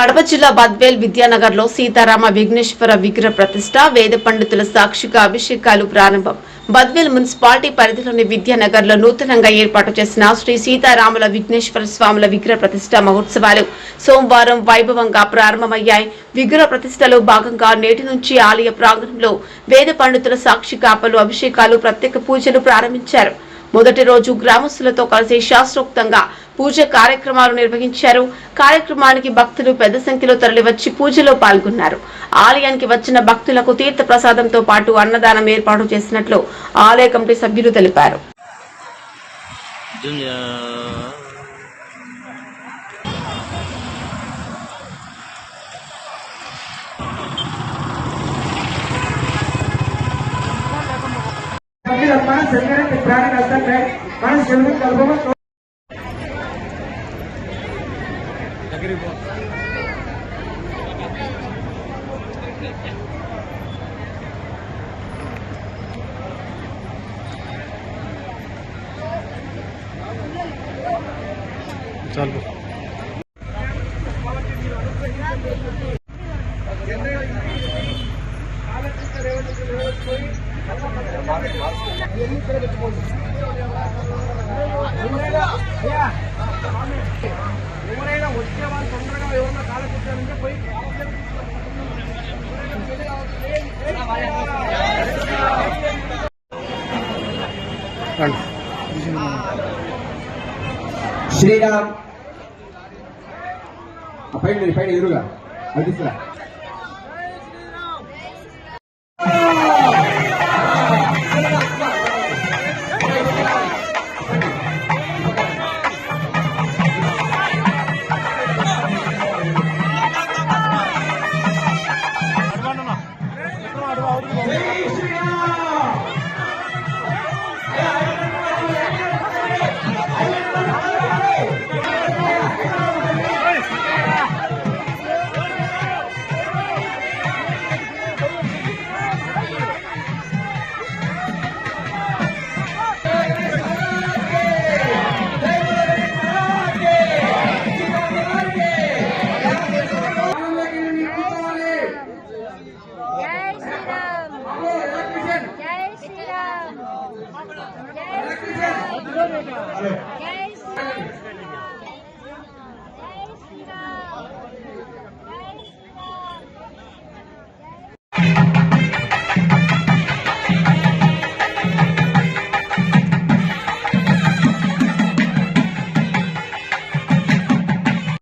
కడప జిల్లా బద్వేల్ విద్యానగర్ లో సీతారామ విఘ్నేశ్వర విగ్రహ ప్రతిష్ట, వేద పండితుల సాక్షిగా అభిషేకాలు ప్రారంభం. బద్వేల్ మున్సిపాలిటీ పరిధిలోని విద్యానగర్ లో నూతనంగా ఏర్పాటు చేసిన శ్రీ సీతారాముల విఘ్నేశ్వర స్వాముల విగ్రహ ప్రతిష్ట మహోత్సవాలు సోమవారం వైభవంగా ప్రారంభమయ్యాయి. విగ్రహ ప్రతిష్టలో భాగంగా నేటి నుంచి ఆలయ ప్రాంగణంలో వేద పండితుల సాక్షిగా పలు అభిషేకాలు, ప్రత్యేక పూజలు ప్రారంభించారు. మొదటి రోజు గ్రామస్తులతో కలిసి శాస్త్రోక్తంగా పూజ కార్యక్రమాలు నిర్వహించారు. కార్యక్రమానికి భక్తులు పెద్ద సంఖ్యలో తరలివచ్చి పూజలో పాల్గొన్నారు. ఆలయానికి వచ్చిన భక్తులకు తీర్థ ప్రసాదంతో పాటు అన్నదానం ఏర్పాటు చేసినట్లు ఆలయ కమిటీ సభ్యులు తెలిపారు. चलो ఎవరైనా వచ్చే వాళ్ళు తొందరగా ఎవరైనా కాళ్ళ కూర్చోాలంటే పోయి శ్రీరామ్ పైన ఎదురుగా అది తీసుకురా. जय